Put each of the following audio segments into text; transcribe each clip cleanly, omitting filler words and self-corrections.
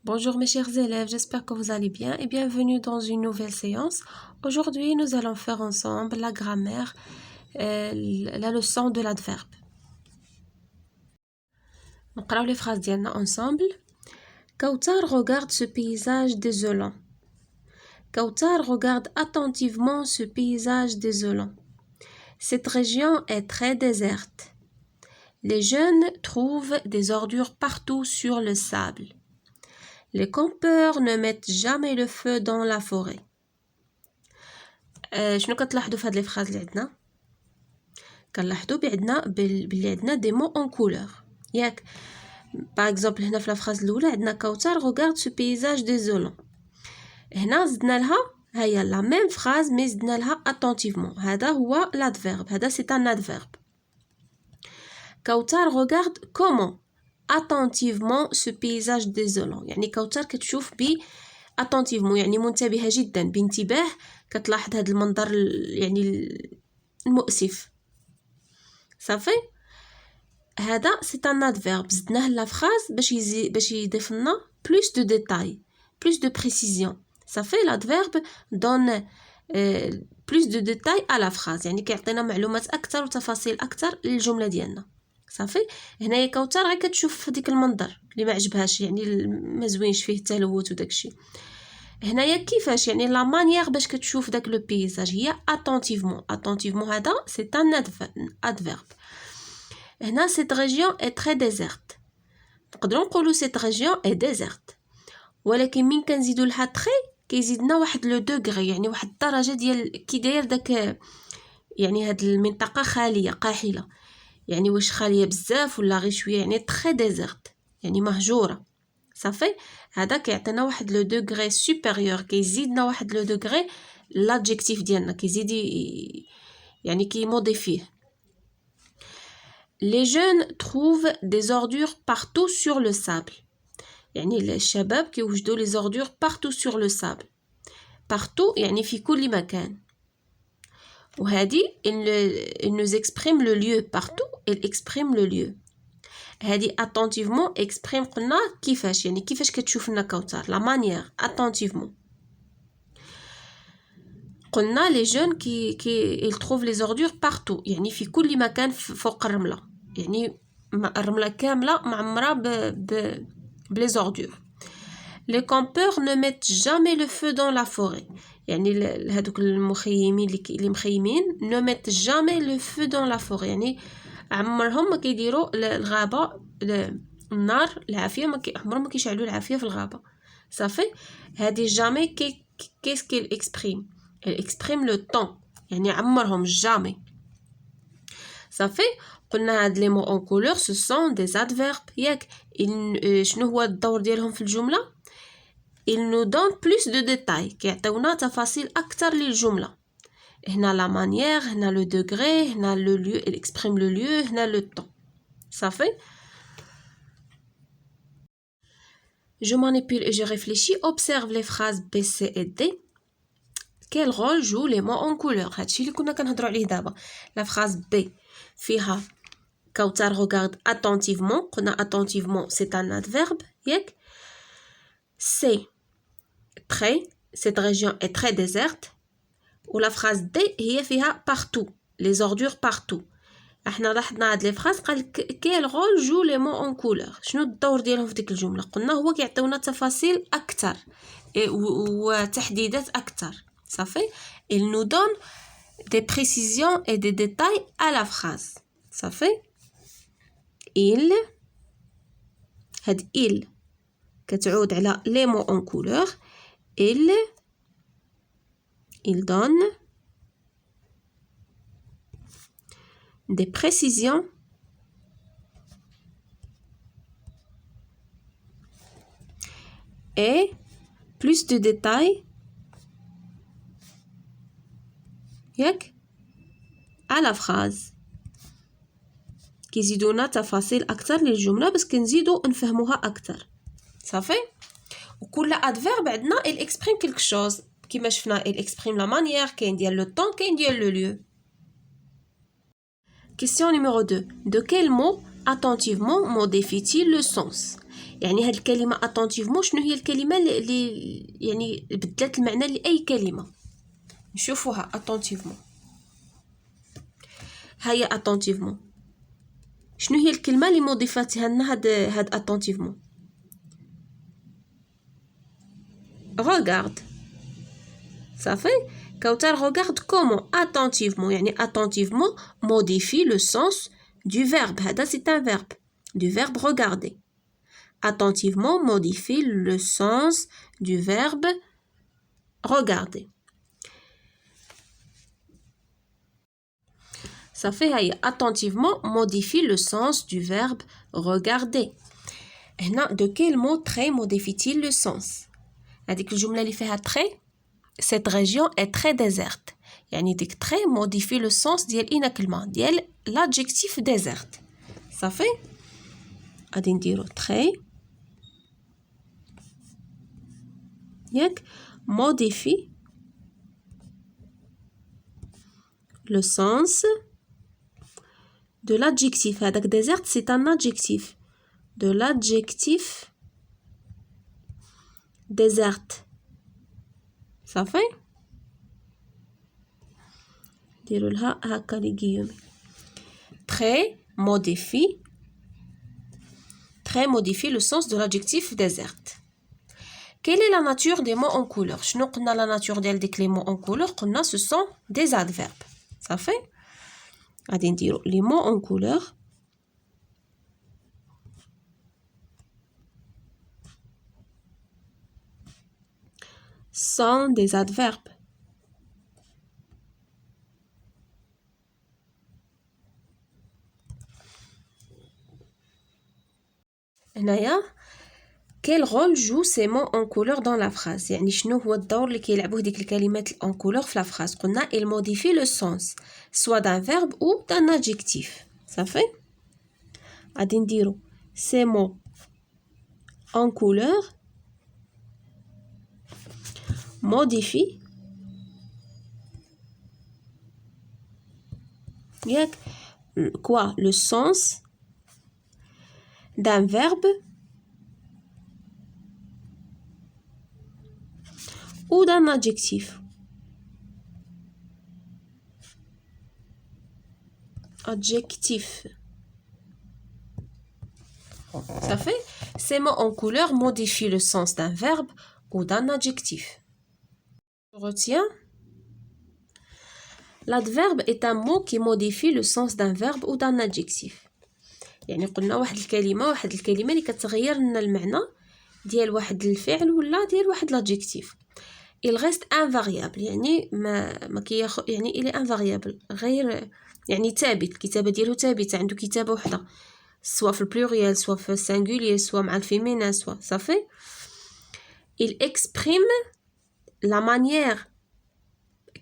Bonjour mes chers élèves, j'espère que vous allez bien et bienvenue dans une nouvelle séance. Aujourd'hui, nous allons faire ensemble la grammaire, la leçon de l'adverbe. نقراو les phrases ديالنا ensemble. Kautar regarde ce paysage désolant. Kautar regarde attentivement ce paysage désolant. Cette région est très déserte. Les jeunes trouvent des ordures partout sur le sable. Les campeurs ne mettent jamais le feu dans la forêt. شنو كتلاحظوا في هاد لي فراز اللي عندنا؟ كنلاحظوا بلي عندنا دي مو اون كولور ياك. باغ اكزومبل هنا في لا فراز الاولى عندنا كوثر regarde ce paysage désolant. هنا زدنا لها هي لا ميم فراز مي زدنا لها attentivement. هذا هو l'adverbe. هذا c'est un adverbe. كوثر regarde comment attentivement ce paysage désolant. يعني كوثر كتشوف attentivement يعني منتبهة جدا بانتباه كتلاحظ هذا المنظر يعني المؤسف. صافي هذا سي ان ادفيرب زدناه لا فراز باش يضيف لنا بلوس دو ديتاي بلوس دو بريسيزيون. صافي l'adverbe donne plus de détails à la phrase يعني كيعطينا معلومات اكثر وتفاصيل اكثر للجمله ديالنا. صافي هنايا كوثر غير كتشوف ديك المنظر اللي ما عجبهاش يعني ما زوينش فيه التلوث وداكشي. هنايا كيفاش يعني لا مانيير باش كتشوف داك لو بيزاج هي attentivement هذا سي ان adverbe. هنا cette région est très déserte. نقدروا نقولوا cette région est déserte ولكن من كنزيدوا لها تري كيزيدنا واحد لو دوغري يعني واحد الدرجه ديال كي داير داك يعني هاد المنطقه خاليه قاحله يعني واش خاليه بزاف ولا غير شويه يعني très déserte يعني مهجوره. صافي هذا كيعطينا واحد لو دوغري سوبيريور كيزيدنا واحد لو دوغري l'adjectif ديالنا كيزيد يعني كيموديفيه. Les jeunes trouvent des ordures partout sur le sable. يعني الشباب كيوجدوا les ordures partout sur le sable. Partout يعني في كل مكان. وهذه il nous exprime le lieu partout il exprime le lieu. هذه attentivement exprime قلنا كيفاش يعني كيفاش كتشوف لنا كوثر la manière attentivement. قلنا les jeunes ils trouvent les ordures partout يعني في كل مكان فوق الرملة يعني الرملة كاملة معمرة بلي ordures. Les campeurs ne mettent jamais le feu dans la forêt. يعني هادوك المخيمين اللي مخيمين ne mettent jamais le feu dans la forêt يعني عمرهم ما كيديروا الغابة النار العافية عمرهم ما كيشعلوا العافية في الغابة. صافي هذه jamais qu'est-ce qu'elle exprime elle exprime le temps يعني عمرهم jamais. صافي قلنا هاد لي مو اون كولور سو سون دي adverbes ياك. شنو هو الدور ديالهم في الجملة؟ il nous donne plus de détails كيعطيونا تفاصيل اكثر للجمله. هنا لا مانيير هنا لو دوغري هنا لو lieu il exprime le lieu هنا لو temps. صافي je manipule et je réfléchis observe les phrases B, C et D. quel rôle jouent les mots en couleur؟ هادشي اللي كنا كنهضروا عليه دابا. لا phrase B فيها كوثر regarde attentivement قلنا attentivement c'est un adverbe ياك. C très cette région est très déserte. و la phrase D هي فيها partout les ordures partout. احنا لاحظنا هاد لي فراس قال quel rôle joue les mots en couleur شنو الدور ديالهم في ديك الجمله. قلنا هو كيعطيونا تفاصيل اكثر وتحديدات اكثر. صافي il nous donne des précisions et des détails à la phrase. صافي il هاد il كتعود على les mots en couleur. il donne des précisions et plus de détails ياك à la phrase كيزيدونا تفاصيل اكثر للجمله بس كنزيدو نفهموها اكثر. صافي وكل adverbe عندنا il exprime quelque chose كيما شفنا il exprime la manière كاين ديال le temps كاين ديال le lieu. Question numéro 2. De quel mot attentivement modifie-t-il le sens؟ يعني هاد الكلمة attentivement شنو هي الكلمة اللي يعني بدلت المعنى لأي كلمة. نشوفوها attentivement. هيا attentivement شنو هي الكلمة اللي مضيفتها لنا هاد attentivement. regarde صافي. كوثر regarde comment attentivement يعني attentivement modifie le sens du verbe. هذا c'est un verbe du verbe regarder. Attentivement modifie le sens du verbe regarder. Ça fait attentivement modifie le sens du verbe regarder. De quel mot trait modifie-t-il le sens? هذيك الجملة اللي فيها trait. Cette région est très déserte. يعني ديك trait modifie le sens ديال إينا كلمة ديال l'adjectif déserte. صافي. غادي نديرو trait ياك modifie le sens de l'adjectif. هذاك déserte c'est un adjectif. De l'adjectif déserte. صافي. نديرو لها هكا لي غيومي. Très modifie le sens de l'adjectif déserte. Quelle est la nature des mots en couleur? شنو قلنا la nature ديال ديك les mots en couleur؟ قلنا ce sont des adverbes. صافي. غادي نديرو les mots en couleur sont des adverbes. هنايا quel rôle jouent ces mots en couleur dans la phrase؟ يعني شنو هو الدور اللي كيلعبوه ديك الكلمات en couleur في la phrase؟ قلنا il modifie le sens soit d'un verbe ou d'un adjectif. صافي. غادي نديرو ces mots en couleur modifie ياك quoi le sens d'un verbe ou d'un adjectif. Adjectif. Ça fait ces mots en couleur modifient le sens d'un verbe ou d'un adjectif. Je retiens. L'adverbe est un mot qui modifie le sens d'un verbe ou d'un adjectif. يعني قلنا واحد الكلمة اللي كتغير لنا المعنى ديال واحد الفعل ولا ديال واحد l'adjectif. Il reste invariable يعني ما كياخذ يعني il est invariable غير يعني ثابت. الكتابة ديالو ثابتة عنده كتابة وحدة سواء في البلوريال سواء في السينغولير سواء مع الفيمينين سواء. صافي. Il exprime la manière.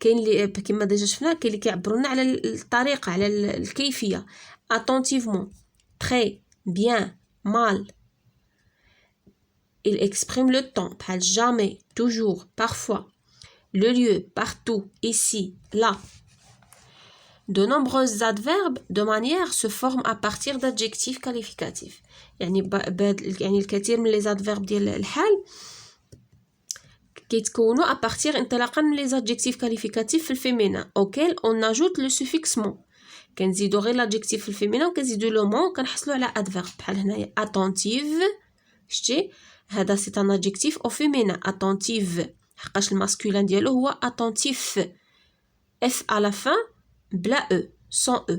كاين اللي كما ديجا شفنا كاين اللي كيعبروا لنا على الطريقة على الكيفية. Attentivement, très, bien, mal. Il exprime le temps بحال jamais, toujours, parfois. Le lieu, partout, ici, là. De nombreux adverbes de manière se forment à partir d'adjectifs qualificatifs. يعني يعني الكثير من les adverbes ديال الحال كيتكونوا à partir انطلاقا من les adjectifs qualificatifs في الفيمينا auquel on ajoute le suffixe mot. كنزيدو غير l'adjectif في الفيمينا وكنزيدو لو مون وكنحصلوا على adverbe بحال هنايا attentive. شتي هذا c'est un adjectif au féminin attentive حقاش الماسكولين ديالو هو attentif f à la fin بلا e sans e.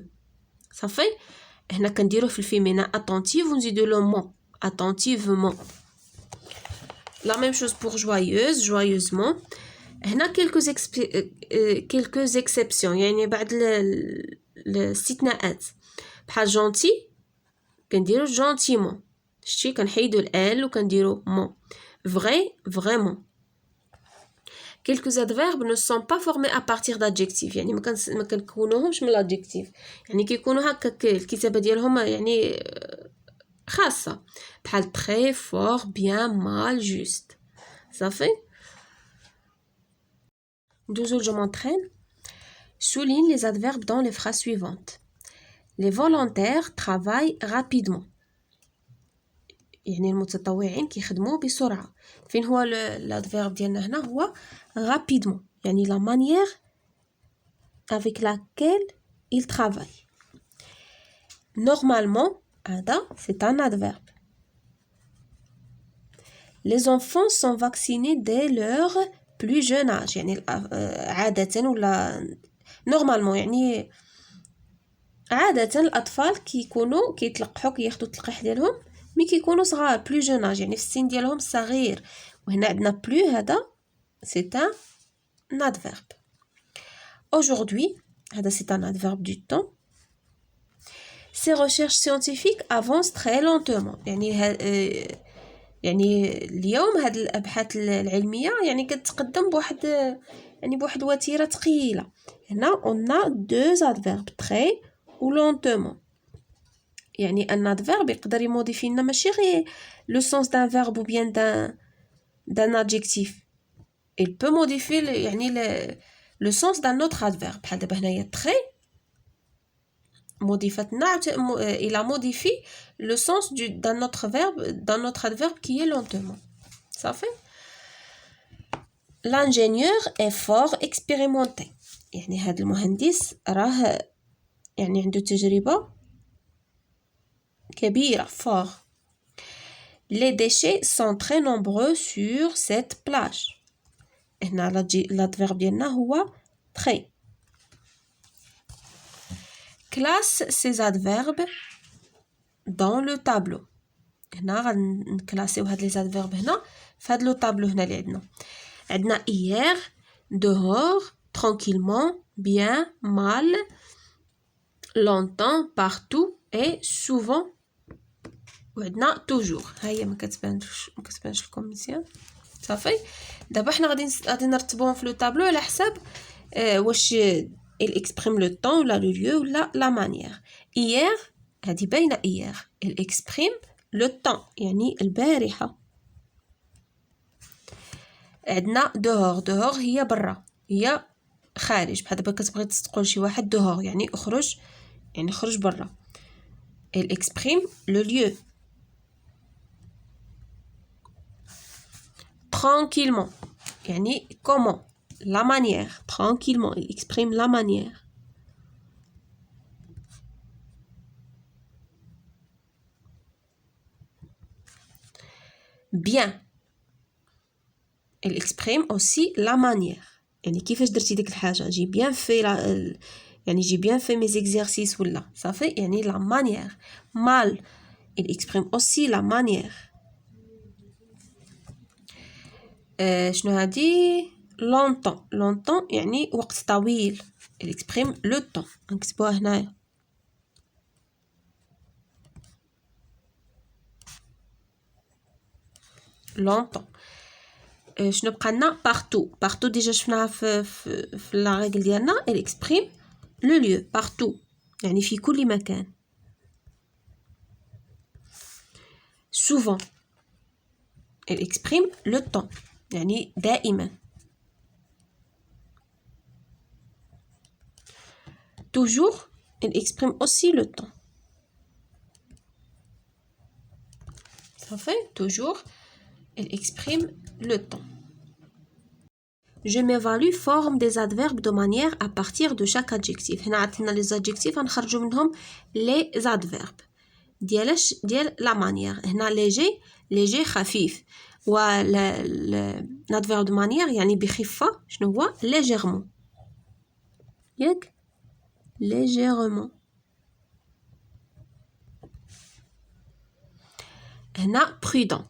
صافي. هنا كنديروه في الفيمينا attentive ونزيدو لو مون attentivement. La même chose pour joyeuse joyeusement. هنا quelques exceptions يعني بعض الاستثناءات بحال gentil كنديرو gentiment. شتي كنحيدو ال وكنديرو مون. vrai vraiment. Quelques adverbes ne sont pas formés à partir d'adjectifs يعني ما كنكونوهمش من l'adjectif يعني كيكونوا هكاك الكتابة ديالهم يعني خاصة بحال très fort bien mal juste. صافي. ندوزو je m'entraîne. Souligne les adverbes dans les phrases suivantes. Les volontaires travaillent rapidement. يعني المتطوعين كيخدموا بسرعة. فين هو l'adverbe ديالنا هنا؟ هو rapidement، يعني la manière avec laquelle il travaille. Normalement هذا c'est un adverbe. Les enfants sont vaccinés dès leur plus jeune âge، يعني عادة ولا normalement يعني عادة الأطفال كيكونوا كيتلقحوا كياخدوا التلقيح ديالهم مي كيكونوا صغار plus jeune âge، يعني في السن ديالهم الصغير. وهنا عندنا plus هذا c'est un adverbe. Aujourd'hui هذا c'est un adverbe du temps. Ces recherches scientifiques avancent très lentement، يعني اليوم هاد الابحاث العلميه يعني كتقدم بواحد الوتيره ثقيله. هنا on a deux adverbes très ou lentement. يعني un adverbe يقدر يموديفي لنا ماشي غير le sens d'un verbe ou bien d'un adjectif. il peut modifier يعني le sens d'un autre adverbe. بحال دابا هنايا très مضيفتنا il a modifié le sens d'un autre adverbe qui est lentement. Ça fait l'ingénieur est fort expérimenté، يعني هذا المهندس راه يعني عنده تجربة كبيرة fort. Les déchets sont très nombreux sur cette plage. هنا l'adverbe ديالنا هو très. Classe ces adverbes dans le tableau. هنا غنكلاسيو هاد لي adverbes هنا في هاد لو طابلو هنا اللي عندنا hier, dehors, tranquillement, bien, mal, longtemps, partout et souvent. وعندنا toujours. ها هي ما كتبانش لكم مزيان صافي. دابا حنا غادي نرتبوهم في لو طابلو على حساب واش il exprime le temps ولا le lieu ولا la manière. hier هذه باينه hier il exprime le temps يعني البارحه. عندنا dehors هي برا، هي خارج. بحال دابا كتبغي تقول شي واحد dehors يعني اخرج، يعني خرج برا. il exprime le lieu. tranquillement يعني comment la manière. tranquillement il exprime la manière. bien il exprime aussi la manière، يعني كيفاش درتي ديك الحاجه. جي bien fait يعني جي bien fait mes exercices ولا صافي يعني la manière. mal il exprime aussi la manière. شنو هادي longtemps يعني وقت طويل il exprime le temps. نكتبوها هنايا longtemps. شنو بقى لنا partout ديجا شفناها في لا ريغل ديالنا il exprime le lieu partout يعني في كل مكان. souvent il exprime le temps يعني دائما. toujours il exprime aussi le temps. ça fait toujours il exprime le temps. Je m'évalue forme des adverbes de manière à partir de chaque adjectif. هنا عطينا les adjectifs غنخرجوا منهم les adverbes ديال la manière. هنا léger خفيف، و l'adverbe de manière يعني بخفة شنو هو légèrement ياك légèrement. هنا prudent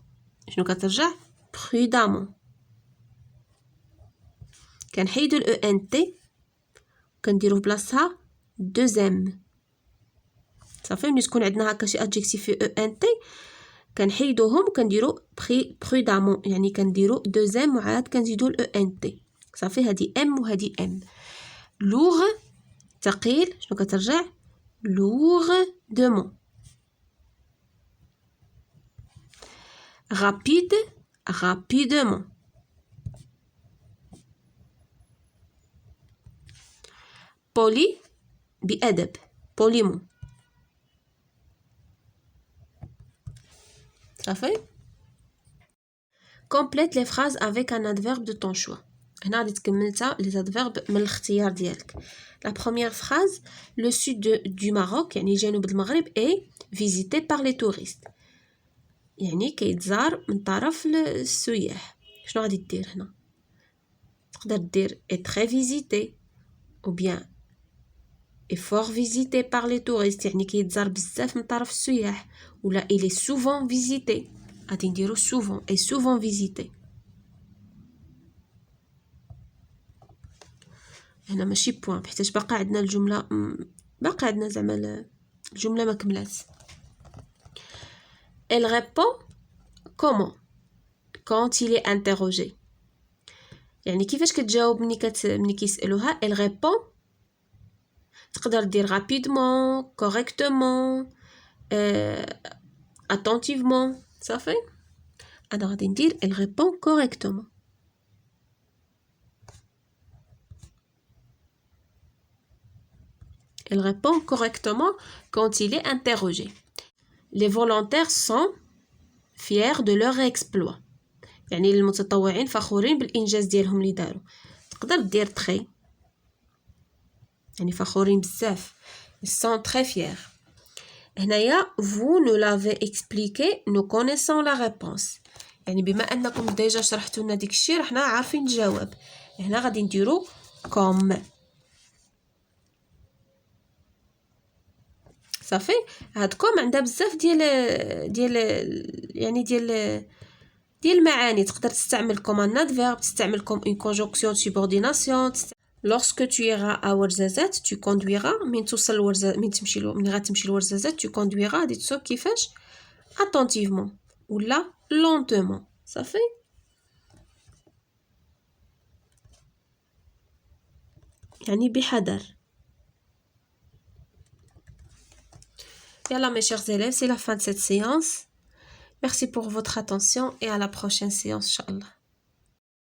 شنو كترجع prudemment. كنحيدو ال ENT كنديرو بلاصتها 2M صافي. ملي تكون عندنا هكا شي adjectif في ENT كنحيدوهم وكنديرو prudemment يعني كنديرو 2M وعاد كنزيدو ال ENT صافي. هادي M وهادي M. lourd ثقيل شنو كترجع lourdement. rapidement. poli بأدب poliment صافي. complète les phrases avec un adverbe de ton choix. هنا غادي تكملتا les adverbes من الاختيار ديالك. La première phrase, le sud du Maroc يعني جنوب المغرب est visité par les touristes. يعني كيتزار من طرف السياح. شنو غادي دير هنا؟ تقدر دير est très visité ou bien est fort visité par les touristes يعني كيتزار بزاف من طرف السياح ولا il est souvent visité. غادي نديرو souvent est souvent visité. هنا ماشي بوان حيت باقا عندنا الجمله باقا عندنا زعما الجمله ما كملات. Elle répond comment quand il est interrogé. يعني كيفاش كتجاوب ملي كيسالوها. Elle répond تقدر دير rapidement correctement attentivement صافي. انا غادي ندير elle répond correctement. Elle répond correctement quand il est interrogé. Les volontaires sont fiers de leur exploit. يعني المتطوعين فخورين بالإنجاز ديالهم اللي داروا. تقدر دير très يعني فخورين بزاف. Ils sont très fiers. هنايا vous nous l'avez expliqué nous connaissons la réponse. يعني بما أنكم ديجا شرحتوا لنا ديك الشيء رحنا عارفين الجواب. هنا غادي نديرو comme. صافي. هاد كوم عندها بزاف ديال يعني ديال المعاني. تقدر تستعمل كوم ان adverbe تستعمل كوم une conjonction de subordination. lorsque tu iras à Ouarzazate tu conduiras. من توصل لورزازات من غتمشي لورزازات tu conduiras غادي تسوق كيفاش attentivement ولا lentement. صافي. يعني بحذر. Voilà mes chers élèves, c'est la fin de cette séance. Merci pour votre attention et à la prochaine séance, Inch'Allah.